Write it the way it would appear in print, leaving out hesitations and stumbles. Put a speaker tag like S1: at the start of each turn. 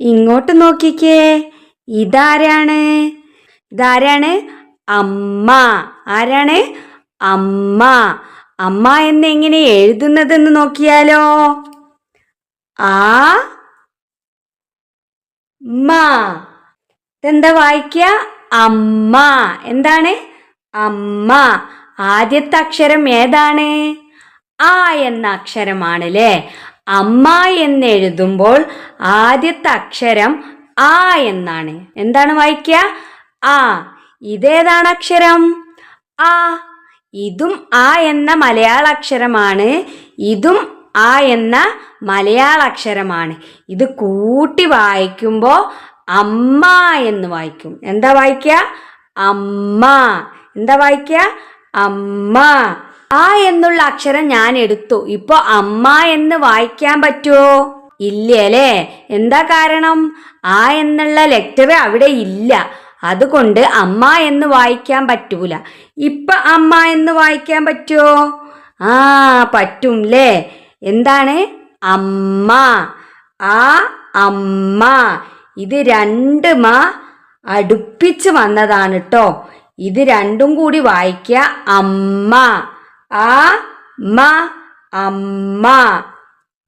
S1: ഇങ്ങോട്ട് നോക്കിക്കേ. ഇതാരാണ്? ഇതാരാണ്? അമ്മ. ആരാണ്? അമ്മ. അമ്മ എന്നെങ്ങനെ എഴുതുന്നതെന്ന് നോക്കിയാലോ? ആ മ. ഇതെന്താ വായിക്ക? അമ്മ. എന്താണ്? അമ്മ. ആദ്യത്തെ അക്ഷരം ഏതാണ്? ആ എന്ന അക്ഷരമാണ് അല്ലേ? അമ്മ എന്നെഴുതുമ്പോൾ ആദ്യത്തെ അക്ഷരം ആ എന്നാണ്. എന്താണ് വായിക്ക? ആ. ഇതേതാണ് അക്ഷരം? ആ. ഇതും ആ എന്ന മലയാള അക്ഷരമാണ്. ഇതും ആ എന്ന മലയാള അക്ഷരമാണ്. ഇത് കൂട്ടി വായിക്കുമ്പോ അമ്മ എന്ന് വായിക്കും. എന്താ വായിക്ക? അമ്മ. എന്താ വായിക്ക? അമ്മ. ആ എന്നുള്ള അക്ഷരം ഞാൻ എടുത്തു. ഇപ്പൊ അമ്മ എന്ന് വായിക്കാൻ പറ്റുമോ? ഇല്ല അല്ലേ? എന്താ കാരണം? ആ എന്നുള്ള ലെറ്റർ അവിടെ ഇല്ല. അതുകൊണ്ട് അമ്മ എന്ന് വായിക്കാൻ പറ്റൂല. ഇപ്പൊ അമ്മ എന്ന് വായിക്കാൻ പറ്റുമോ? ആ, പറ്റും ല്ലേ? എന്താണ്? അമ്മ. ആ അമ്മ. ഇത് രണ്ട് മ അടുപ്പിച്ച് വന്നതാണ് ട്ടോ. ഇത് രണ്ടും കൂടി വായിക്കുക അമ്മ. ആ മ അമ്മ.